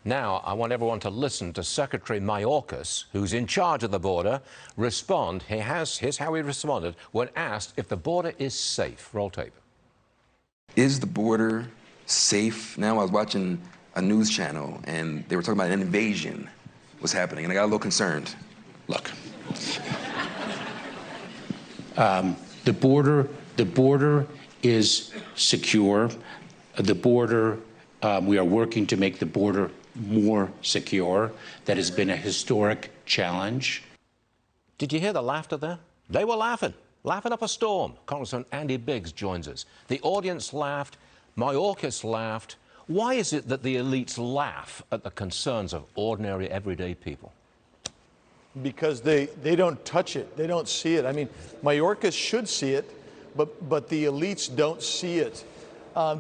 Now, I want everyone to listen to Secretary Mayorkas, who's in charge of the border, respond. Here's how he responded when asked if the border is safe. Roll tape. Is the border safe? Now, I was watching a news channel, and they were talking about an invasion was happening, and I got a little concerned. Look, the border is secure. The border, we are working to make the border more secure. That has been a historic challenge. Did you hear the laughter there? They were laughing up a storm. Congressman Andy Biggs joins us. The audience laughed. Mayorkas laughed. Why is it that the elites laugh at the concerns of ordinary, everyday people? Because they don't touch it. They don't see it. I mean, Mayorkas should see it, but the elites don't see it.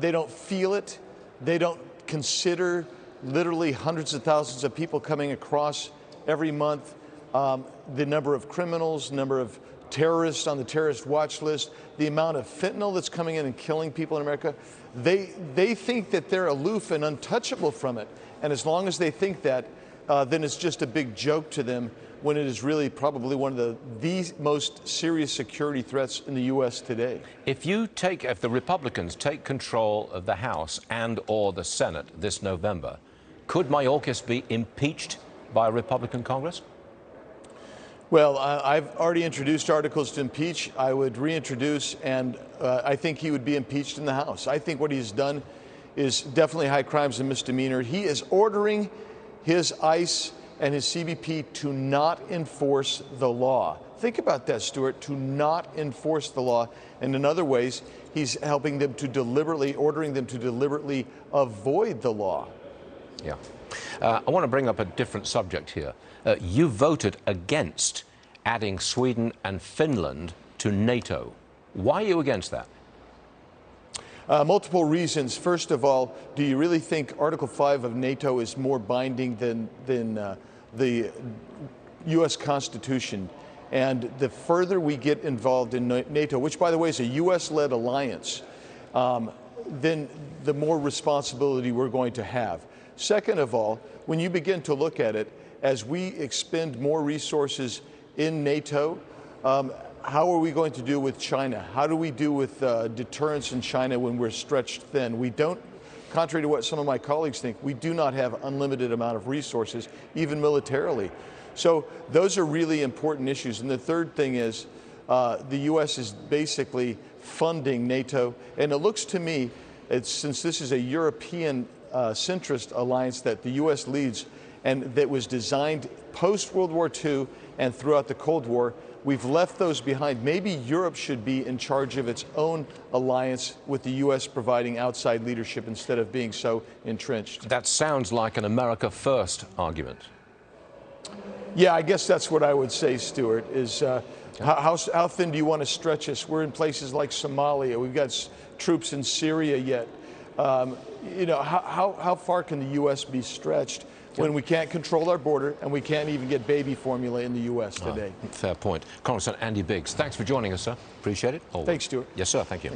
They don't feel it. They don't consider literally hundreds of thousands of people coming across every month, the number of criminals, number of terrorists on the terrorist watch list, the amount of fentanyl that's coming in and killing people in America. They think that they're aloof and untouchable from it. And as long as they think that, then it's just a big joke to them, when it is really probably one of the most serious security threats in the U.S. today. If the Republicans take control of the House and/or the Senate this November, could Mayorkas be impeached by a Republican Congress? Well, I've already introduced articles to impeach. I would reintroduce, and I think he would be impeached in the House. I think what he's done is definitely high crimes and misdemeanor. He is ordering his ICE and his CBP to not enforce the law. Think about that, Stuart, to not enforce the law. And in other ways, he's helping them to ordering them to deliberately avoid the law. Yeah. I want to bring up a different subject here. You voted against adding Sweden and Finland to NATO. Why are you against that? Multiple reasons. First of all, do you really think Article 5 of NATO is more binding than the U.S. Constitution? And the further we get involved in NATO, which, by the way, is a U.S.-led alliance, then the more responsibility we're going to have. Second of all, when you begin to look at it, as we expend more resources in NATO, how are we going to do with China? How do we do with deterrence in China when we're stretched thin? We don't, contrary to what some of my colleagues think, we do not have unlimited amount of resources, even militarily. So those are really important issues. And the third thing is the U.S. is basically funding NATO. And it looks to me, since this is a European centrist alliance that the U.S. leads and that was designed post-World War II and throughout the Cold War, we've left those behind. Maybe Europe should be in charge of its own alliance, with the U.S. providing outside leadership instead of being so entrenched. That sounds like an America First argument. Yeah, I guess that's what I would say, Stuart, is how thin do you want to stretch us? We're in places like Somalia. We've got troops in Syria yet. You know, how far can the U.S. be stretched when we can't control our border and we can't even get baby formula in the U.S. today? Fair point. Congressman Andy Biggs, thanks for joining us, sir. Appreciate it. Always. Thanks, Stuart. Yes, sir. Thank you.